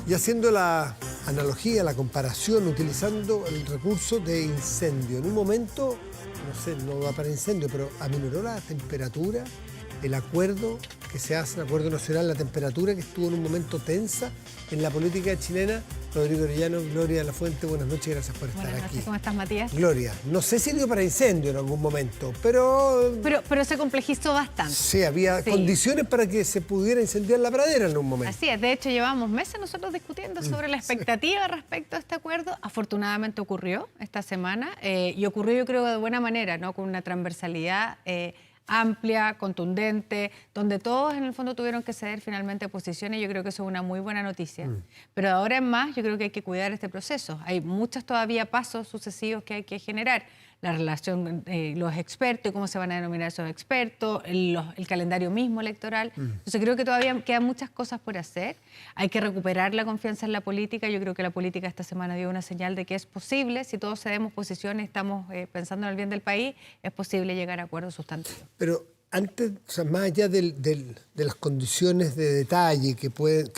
Y haciendo la analogía, la comparación, utilizando el recurso de incendio. En un momento, no sé, no va para incendio, pero aminoró la temperatura, el acuerdo que se hace, el acuerdo nacional, la temperatura que estuvo en un momento tensa en la política chilena. Rodrigo Orellano, Gloria Lafuente, buenas noches, gracias por estar Buenas aquí. noches, ¿cómo estás, Matías? Gloria, no sé si dio para incendio en algún momento, pero se complejizó bastante. sí, había condiciones para que se pudiera incendiar la pradera en un momento. Así es, de hecho llevamos meses nosotros discutiendo sobre la expectativa respecto a este acuerdo. Afortunadamente ocurrió esta semana y ocurrió yo creo de buena manera, ¿no? Con una transversalidad amplia, contundente, donde todos en el fondo tuvieron que ceder finalmente posiciones. Yo creo que eso es una muy buena noticia. Pero ahora en más, yo creo que hay que cuidar este proceso. Hay muchos todavía pasos sucesivos que hay que generar. La relación, los expertos y cómo se van a denominar esos expertos, el calendario mismo electoral. Entonces creo que todavía quedan muchas cosas por hacer. Hay que recuperar la confianza en la política. Yo creo que la política esta semana dio una señal de que es posible, si todos cedemos posiciones, estamos pensando en el bien del país, es posible llegar a acuerdos sustantivos. Pero antes, o sea, más allá de las condiciones de detalle que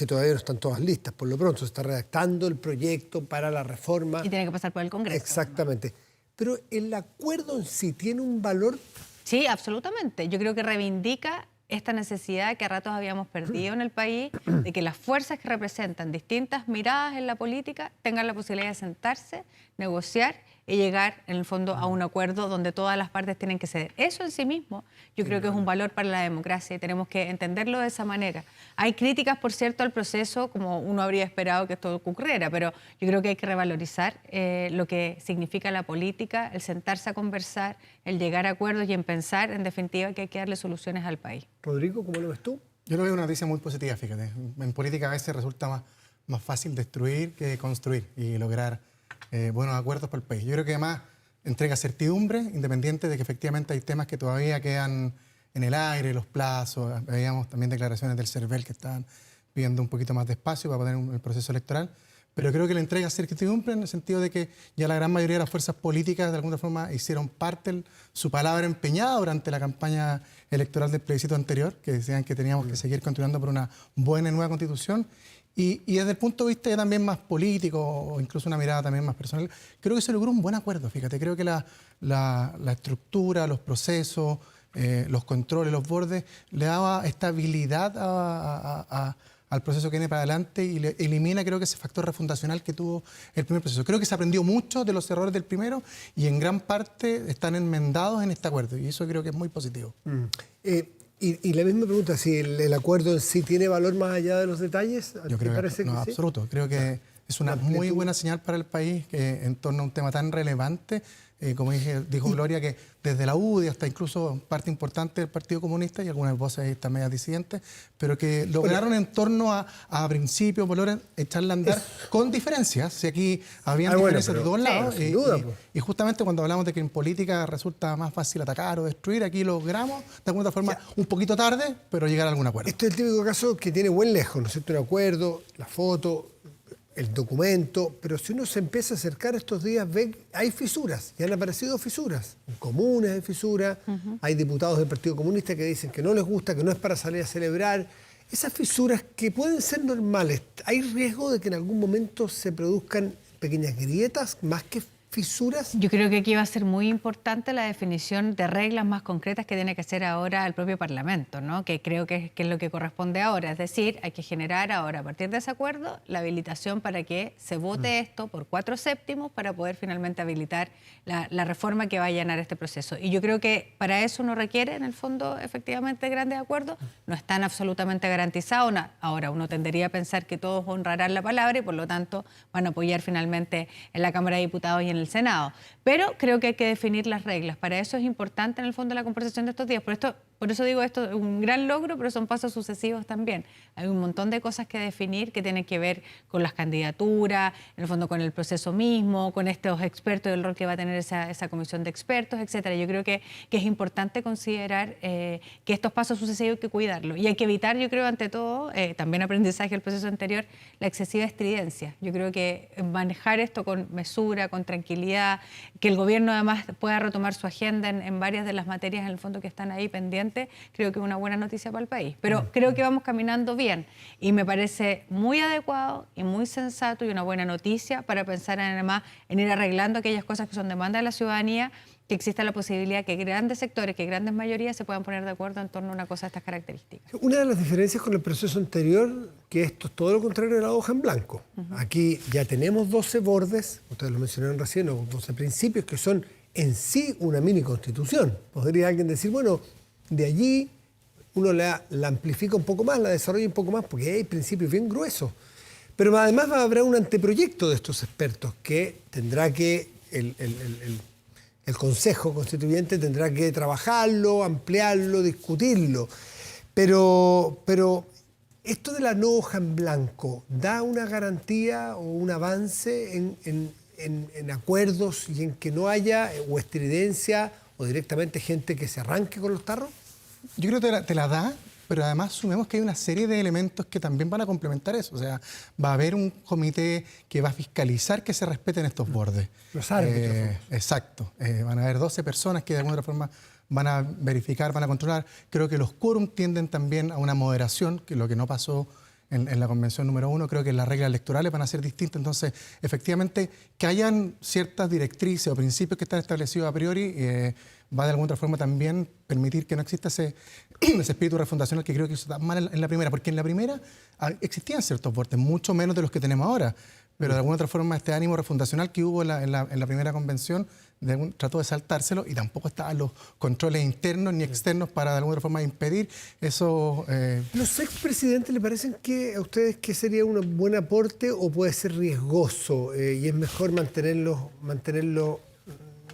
todavía no están todas listas, por lo pronto se está redactando el proyecto para la reforma. Y tiene que pasar por el Congreso. Exactamente. Pero el acuerdo en sí tiene un valor. Sí, absolutamente. Yo creo que reivindica esta necesidad que a ratos habíamos perdido en el país, de que las fuerzas que representan distintas miradas en la política tengan la posibilidad de sentarse, negociar y llegar, en el fondo, a un acuerdo donde todas las partes tienen que ceder. Eso en sí mismo yo creo que es un valor para la democracia y tenemos que entenderlo de esa manera. Hay críticas, por cierto, al proceso, como uno habría esperado que esto ocurriera, pero yo creo que hay que revalorizar lo que significa la política, el sentarse a conversar, el llegar a acuerdos y en pensar, en definitiva, que hay que darle soluciones al país. Rodrigo, ¿cómo lo ves tú? Yo lo veo una noticia muy positiva, fíjate. En política a veces resulta más fácil destruir que construir y lograr buenos acuerdos para el país. Yo creo que además entrega certidumbre, independiente de que efectivamente hay temas que todavía quedan en el aire, los plazos. Veíamos también declaraciones del CERVEL que estaban pidiendo un poquito más de espacio para poner el proceso electoral. Pero creo que le entrega certidumbre en el sentido de que ya la gran mayoría de las fuerzas políticas de alguna forma hicieron parte su palabra empeñada durante la campaña electoral del plebiscito anterior, que decían que teníamos que seguir continuando por una buena y nueva constitución. Y desde el punto de vista ya también más político o incluso una mirada también más personal, creo que se logró un buen acuerdo, fíjate. Creo que la estructura, los procesos, los controles, los bordes, le daba estabilidad al proceso que viene para adelante y le elimina, creo que ese factor refundacional que tuvo el primer proceso. Creo que se aprendió mucho de los errores del primero y en gran parte están enmendados en este acuerdo y eso creo que es muy positivo. Y la misma pregunta, si el acuerdo en sí tiene valor más allá de los detalles. Yo creo que no, absoluto. Creo que es una muy buena señal para el país que en torno a un tema tan relevante, como dijo Gloria, que desde la UDI hasta incluso parte importante del Partido Comunista y algunas voces están medias disidentes, pero que lograron en torno a principios, valores, echarla a andar con diferencias. Si aquí habían diferencias de dos lados. Y justamente cuando hablamos de que en política resulta más fácil atacar o destruir, aquí logramos de alguna forma un poquito tarde, pero llegar a algún acuerdo. Este es el típico caso que tiene buen lejos, ¿no es cierto? Un acuerdo, la foto, el documento, pero si uno se empieza a acercar estos días, ve hay fisuras, y han aparecido fisuras. En comunas hay fisuras, hay diputados del Partido Comunista que dicen que no les gusta, que no es para salir a celebrar. Esas fisuras que pueden ser normales, ¿hay riesgo de que en algún momento se produzcan pequeñas grietas más que fisuras? Yo creo que aquí va a ser muy importante la definición de reglas más concretas que tiene que hacer ahora el propio Parlamento, ¿no? Que creo que es lo que corresponde ahora. Es decir, hay que generar ahora, a partir de ese acuerdo, la habilitación para que se vote esto por 4/7 para poder finalmente habilitar la reforma que va a llenar este proceso. Y yo creo que para eso uno requiere, en el fondo, efectivamente, grandes acuerdos. No están absolutamente garantizados. Ahora, uno tendería a pensar que todos honrarán la palabra y, por lo tanto, van a apoyar finalmente en la Cámara de Diputados y en el Senado. Pero creo que hay que definir las reglas. Para eso es importante, en el fondo, la conversación de estos días. Por eso digo, esto es un gran logro, pero son pasos sucesivos también. Hay un montón de cosas que definir que tienen que ver con las candidaturas, en el fondo con el proceso mismo, con estos expertos, el rol que va a tener esa comisión de expertos, etcétera. Yo creo que es importante considerar que estos pasos sucesivos hay que cuidarlos. Y hay que evitar, yo creo, ante todo, también aprendizaje del proceso anterior, la excesiva estridencia. Yo creo que manejar esto con mesura, con tranquilidad, que el gobierno además pueda retomar su agenda en varias de las materias, en el fondo, que están ahí pendientes, constituyente, creo que es una buena noticia para el país. Pero creo que vamos caminando bien y me parece muy adecuado y muy sensato y una buena noticia para pensar además en ir arreglando aquellas cosas que son demanda de la ciudadanía, que exista la posibilidad que grandes sectores, que grandes mayorías se puedan poner de acuerdo en torno a una cosa de estas características. Una de las diferencias con el proceso anterior, que esto es todo lo contrario de la hoja en blanco. Aquí ya tenemos 12 bordes, ustedes lo mencionaron recién, o 12 principios, que son en sí una mini constitución. Podría alguien decir, bueno, de allí uno la amplifica un poco más, la desarrolla un poco más, porque hay principios bien gruesos. Pero además habrá un anteproyecto de estos expertos que tendrá que el Consejo Constituyente tendrá que trabajarlo, ampliarlo, discutirlo. Pero esto de la no hoja en blanco, ¿da una garantía o un avance en acuerdos y en que no haya o estridencia o directamente gente que se arranque con los tarros? Yo creo que te la da, pero además sumemos que hay una serie de elementos que también van a complementar eso. O sea, va a haber un comité que va a fiscalizar que se respeten estos bordes. Los árbitros. Exacto. Van a haber 12 personas que de alguna otra forma van a verificar, van a controlar. Creo que los quórum tienden también a una moderación, que lo que no pasó en la convención número 1, creo que las reglas electorales van a ser distintas. Entonces, efectivamente, que hayan ciertas directrices o principios que están establecidos a priori, va de alguna otra forma también permitir que no exista ese espíritu refundacional que creo que está mal en la primera, porque en la primera existían ciertos bordes, mucho menos de los que tenemos ahora, pero de alguna otra forma este ánimo refundacional que hubo en la primera convención trató de saltárselo y tampoco estaban los controles internos ni externos para de alguna otra forma impedir eso. ¿Los expresidentes le parecen que a ustedes que sería un buen aporte o puede ser riesgoso y es mejor mantenerlo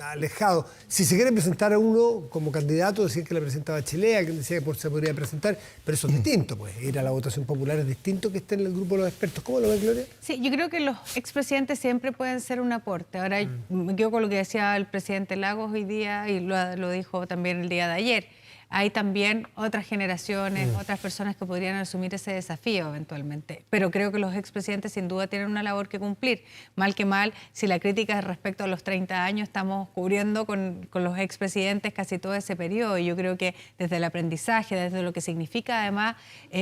alejado? Si se quiere presentar a uno como candidato, decían que la presentaba Bachelet, que decía que se podría presentar, pero eso es distinto, pues ir a la votación popular es distinto que esté en el grupo de los expertos. ¿Cómo lo ves, Gloria? Sí, yo creo que los expresidentes siempre pueden ser un aporte. Ahora me quedo con lo que decía el presidente Lagos hoy día y lo dijo también el día de ayer. Hay también otras generaciones, otras personas que podrían asumir ese desafío eventualmente. Pero creo que los expresidentes sin duda tienen una labor que cumplir. Mal que mal, si la crítica es respecto a los 30 años, estamos cubriendo con los expresidentes casi todo ese periodo. Y yo creo que desde el aprendizaje, desde lo que significa además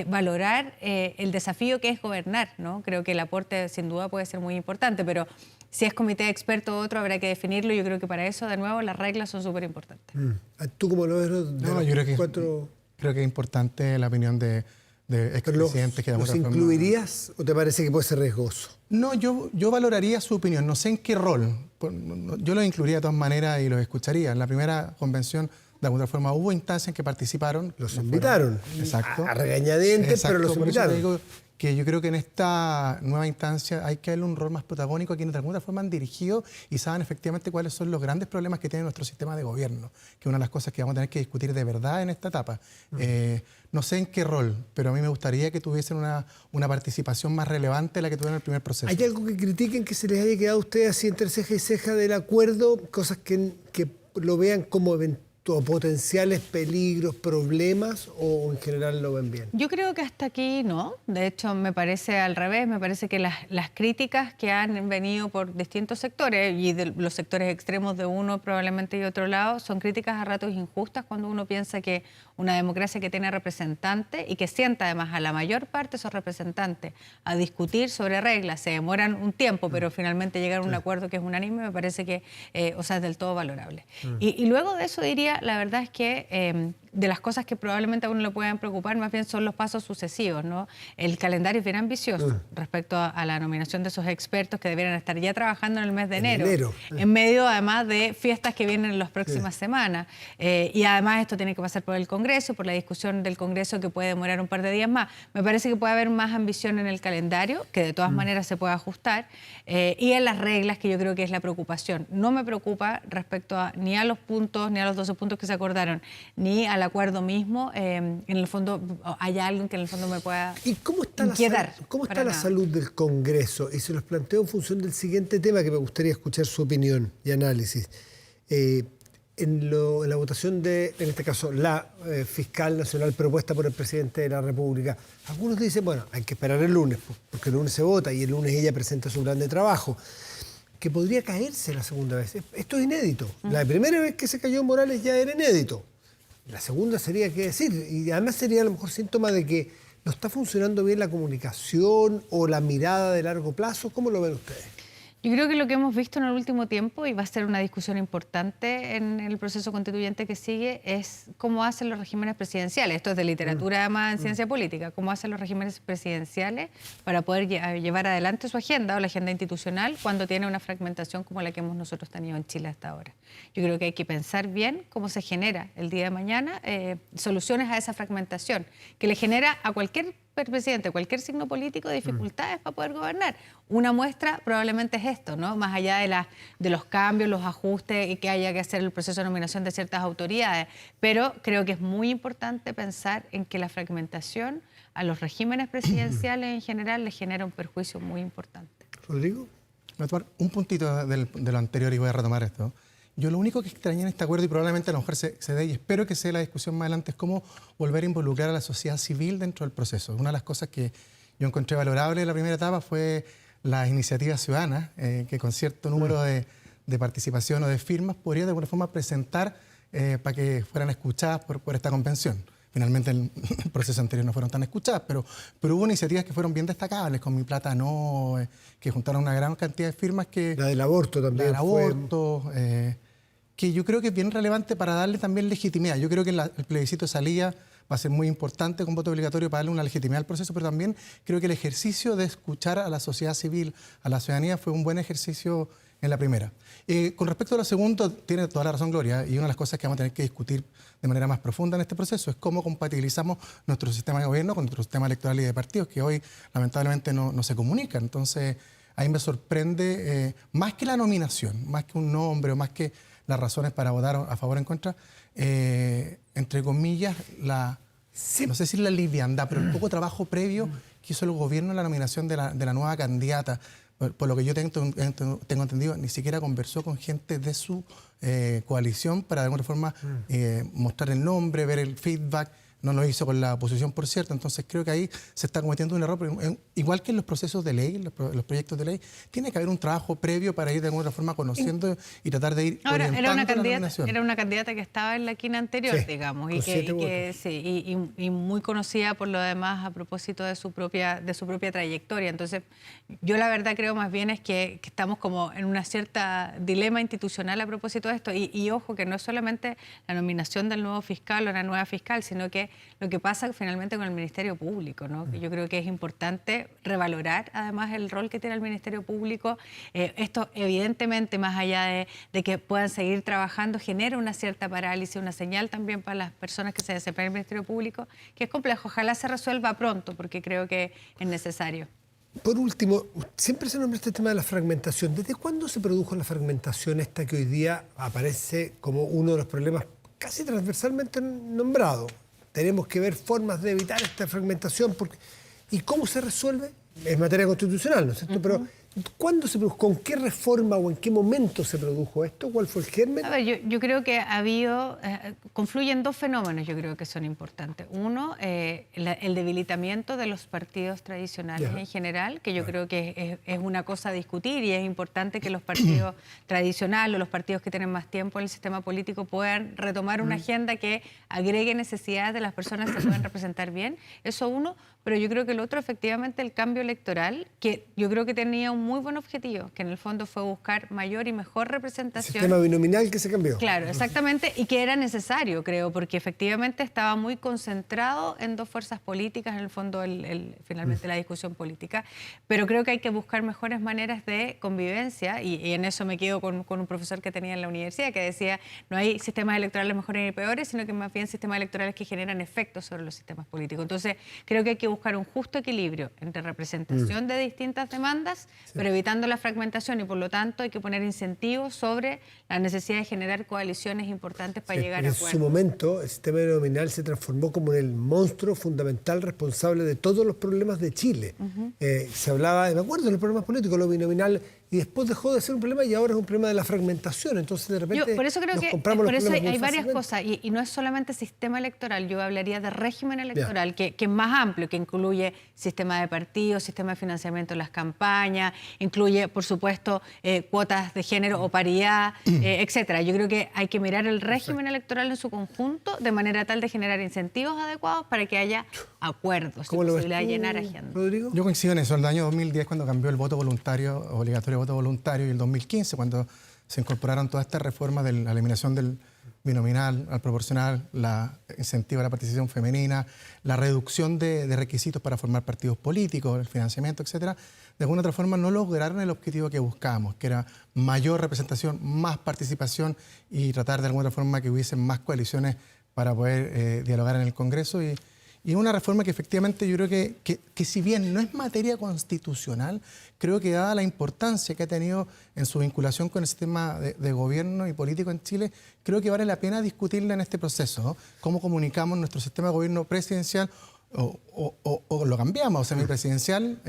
valorar el desafío que es gobernar, ¿no? Creo que el aporte sin duda puede ser muy importante, pero si es comité de expertos o otro, habrá que definirlo. Yo creo que para eso, de nuevo, las reglas son súper importantes. ¿Tú cómo lo ves? No, yo creo que es importante la opinión de expresidentes. ¿Los incluirías o te parece que puede ser riesgoso? No, yo valoraría su opinión. No sé en qué rol. Yo los incluiría de todas maneras y los escucharía. En la primera convención, de alguna forma, hubo instancias en que participaron. Los invitaron. Exacto. A regañadientes, pero los invitaron. Por eso te digo que yo creo que en esta nueva instancia hay que darle un rol más protagónico a quienes de alguna forma han dirigido y saben efectivamente cuáles son los grandes problemas que tiene nuestro sistema de gobierno, que es una de las cosas que vamos a tener que discutir de verdad en esta etapa. No sé en qué rol, pero a mí me gustaría que tuviesen una participación más relevante de la que tuvieron en el primer proceso. ¿Hay algo que critiquen que se les haya quedado a ustedes así entre ceja y ceja del acuerdo? Cosas que lo vean como potenciales peligros, problemas, o en general lo ven bien? Yo creo que hasta aquí no. De hecho, me parece al revés. Me parece que las críticas que han venido por distintos sectores y de los sectores extremos de uno probablemente y otro lado son críticas a ratos injustas cuando uno piensa que una democracia que tiene representantes y que sienta además a la mayor parte de esos representantes a discutir sobre reglas, se demoran un tiempo, pero finalmente llegar a un acuerdo que es unánime, me parece que es del todo valorable. Y luego de eso diría, la verdad es que de las cosas que probablemente a uno le puedan preocupar más bien son los pasos sucesivos, ¿no? El calendario es bien ambicioso respecto a la nominación de esos expertos que debieran estar ya trabajando en el mes de enero. En medio además de fiestas que vienen en las próximas semanas. Y además esto tiene que pasar por el Congreso, por la discusión del Congreso que puede demorar un par de días más. Me parece que puede haber más ambición en el calendario, que de todas maneras se puede ajustar, y en las reglas, que yo creo que es la preocupación. No me preocupa respecto ni a los puntos, ni a los 12 puntos que se acordaron, ni a la acuerdo mismo, en el fondo hay alguien que en el fondo me pueda inquietar. ¿Y cómo está la salud del Congreso? Y se los planteo en función del siguiente tema que me gustaría escuchar su opinión y análisis. En la votación de, en este caso, la fiscal nacional propuesta por el presidente de la República, algunos dicen, bueno, hay que esperar el lunes, porque el lunes se vota y el lunes ella presenta su plan de trabajo, que podría caerse la segunda vez. Esto es inédito. La primera vez que se cayó Morales ya era inédito. La segunda sería qué decir, y además sería a lo mejor síntoma de que no está funcionando bien la comunicación o la mirada de largo plazo. ¿Cómo lo ven ustedes? Yo creo que lo que hemos visto en el último tiempo, y va a ser una discusión importante en el proceso constituyente que sigue, es cómo hacen los regímenes presidenciales. Esto es de literatura además en ciencia política. Cómo hacen los regímenes presidenciales para poder llevar adelante su agenda o la agenda institucional cuando tiene una fragmentación como la que hemos nosotros tenido en Chile hasta ahora. Yo creo que hay que pensar bien cómo se genera el día de mañana soluciones a esa fragmentación que le genera a cualquier presidente, cualquier signo político, dificultades para poder gobernar. Una muestra probablemente es esto, ¿no? Más allá de los cambios, los ajustes y que haya que hacer el proceso de nominación de ciertas autoridades. Pero creo que es muy importante pensar en que la fragmentación a los regímenes presidenciales en general les genera un perjuicio muy importante. Rodrigo. Voy a tomar un puntito de lo anterior y voy a retomar esto. Yo lo único que extrañé en este acuerdo, y probablemente a lo mejor se dé, y espero que sea la discusión más adelante, es cómo volver a involucrar a la sociedad civil dentro del proceso. Una de las cosas que yo encontré valorable en la primera etapa fue las iniciativas ciudadanas, que con cierto número de participación o de firmas podría de alguna forma presentar para que fueran escuchadas por esta convención. Finalmente en el proceso anterior no fueron tan escuchadas, pero hubo iniciativas que fueron bien destacables, con Mi Plata No, que juntaron una gran cantidad de firmas que... La del aborto también. La del aborto, que yo creo que es bien relevante para darle también legitimidad. Yo creo que el plebiscito de salida va a ser muy importante con voto obligatorio para darle una legitimidad al proceso, pero también creo que el ejercicio de escuchar a la sociedad civil, a la ciudadanía, fue un buen ejercicio en la primera. Con respecto a lo segundo, tiene toda la razón Gloria, y una de las cosas que vamos a tener que discutir de manera más profunda en este proceso es cómo compatibilizamos nuestro sistema de gobierno con nuestro sistema electoral y de partidos, que hoy lamentablemente no se comunican. Entonces, ahí me sorprende, más que la nominación, más que un nombre o más que las razones para votar a favor o en contra, entre comillas, no sé si la liviandad, pero el poco trabajo previo que hizo el gobierno en la nominación de la nueva candidata. Por lo que yo tengo entendido, ni siquiera conversó con gente de su coalición para de alguna forma mostrar el nombre, ver el feedback. No lo hizo con la oposición, por cierto. Entonces creo que ahí se está cometiendo un error. Pero igual que en los procesos de ley, los proyectos de ley, tiene que haber un trabajo previo para ir de alguna forma conociendo y tratar de ir ahora, orientando era una candidata que estaba en la quina anterior, sí, digamos, y muy conocida por lo demás a propósito de su propia trayectoria. Entonces, yo la verdad creo más bien es que estamos como en una cierta dilema institucional a propósito de esto. Y ojo, que no es solamente la nominación del nuevo fiscal o la nueva fiscal, sino que lo que pasa finalmente con el Ministerio Público, ¿no? Yo creo que es importante revalorar además el rol que tiene el Ministerio Público. Esto evidentemente, más allá de que puedan seguir trabajando, genera una cierta parálisis, una señal también para las personas que se desempeñan en el Ministerio Público, que es complejo. Ojalá se resuelva pronto, porque creo que es necesario. Por último, siempre se nombra este tema de la fragmentación. ¿Desde cuándo se produjo la fragmentación esta que hoy día aparece como uno de los problemas casi transversalmente nombrados? Tenemos que ver formas de evitar esta fragmentación. ¿Y cómo se resuelve? Es materia constitucional, ¿no es cierto? Pero ¿cuándo se produjo? ¿Con qué reforma o en qué momento se produjo esto? ¿Cuál fue el germen? A ver, yo creo que ha habido, confluyen dos fenómenos, yo creo que son importantes. Uno, el debilitamiento de los partidos tradicionales en general, que yo creo que es una cosa a discutir, y es importante que los partidos tradicionales o los partidos que tienen más tiempo en el sistema político puedan retomar una agenda que agregue necesidades de las personas que puedan representar bien. Eso uno. Pero yo creo que el otro, efectivamente, el cambio electoral, que yo creo que tenía un muy buen objetivo, que en el fondo fue buscar mayor y mejor representación. El sistema binominal que se cambió. Claro, exactamente, y que era necesario, creo, porque efectivamente estaba muy concentrado en dos fuerzas políticas, en el fondo, finalmente la discusión política. Pero creo que hay que buscar mejores maneras de convivencia, y en eso me quedo con un profesor que tenía en la universidad, que decía, no hay sistemas electorales mejores ni peores, sino que más bien sistemas electorales que generan efectos sobre los sistemas políticos. Entonces, creo que hay que buscar un justo equilibrio entre representación de distintas demandas, pero evitando la fragmentación, y por lo tanto hay que poner incentivos sobre la necesidad de generar coaliciones importantes para llegar a acuerdos. En su momento, el sistema binominal se transformó como en el monstruo fundamental responsable de todos los problemas de Chile. Se hablaba, me acuerdo, de los problemas políticos, lo binominal y después dejó de ser un problema y ahora es un problema de la fragmentación. Entonces, de repente, Por eso creo nos que compramos los por eso problemas muy hay varias fácilmente. cosas y no es solamente sistema electoral, yo hablaría de régimen electoral, que es más amplio, que incluye sistema de partidos, sistema de financiamiento de las campañas, incluye, por supuesto, cuotas de género o paridad, etcétera. Yo creo que hay que mirar el régimen electoral en su conjunto de manera tal de generar incentivos adecuados para que haya acuerdos y ¿Cómo lo ves posibilidad de tú, llenar agenda. Rodrigo? Yo coincido en eso. El año 2010, cuando cambió el voto voluntario, obligatorio voto voluntario, y el 2015, cuando se incorporaron todas estas reformas de la eliminación del binominal al proporcional, la incentivo a la participación femenina, la reducción de requisitos para formar partidos políticos, el financiamiento, etcétera, de alguna otra forma no lograron el objetivo que buscábamos, que era mayor representación, más participación y tratar de alguna otra forma que hubiesen más coaliciones para poder dialogar en el Congreso. Y una reforma que efectivamente yo creo que si bien no es materia constitucional, creo que dada la importancia que ha tenido en su vinculación con el sistema de gobierno y político en Chile, creo que vale la pena discutirla en este proceso, ¿no? Cómo comunicamos nuestro sistema de gobierno presidencial o lo cambiamos, semipresidencial,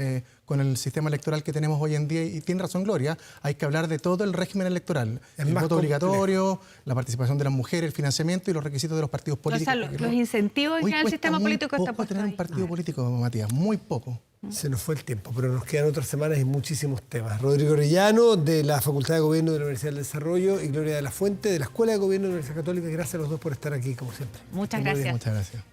con el sistema electoral que tenemos hoy en día. Y tiene razón Gloria, hay que hablar de todo el régimen electoral. El más voto complejo. obligatorio, la participación de las mujeres, el financiamiento y los requisitos de los partidos políticos. O sea, los incentivos Hoy en el cuesta sistema muy político está poco puesto tener ahí. un partido político, Matías, muy poco. Se nos fue el tiempo, pero nos quedan otras semanas y muchísimos temas. Rodrigo Orellano, de la Facultad de Gobierno de la Universidad del Desarrollo, y Gloria de la Fuente, de la Escuela de Gobierno de la Universidad Católica. Gracias a los dos por estar aquí, como siempre. Muchas Muy bien. gracias. Muchas gracias.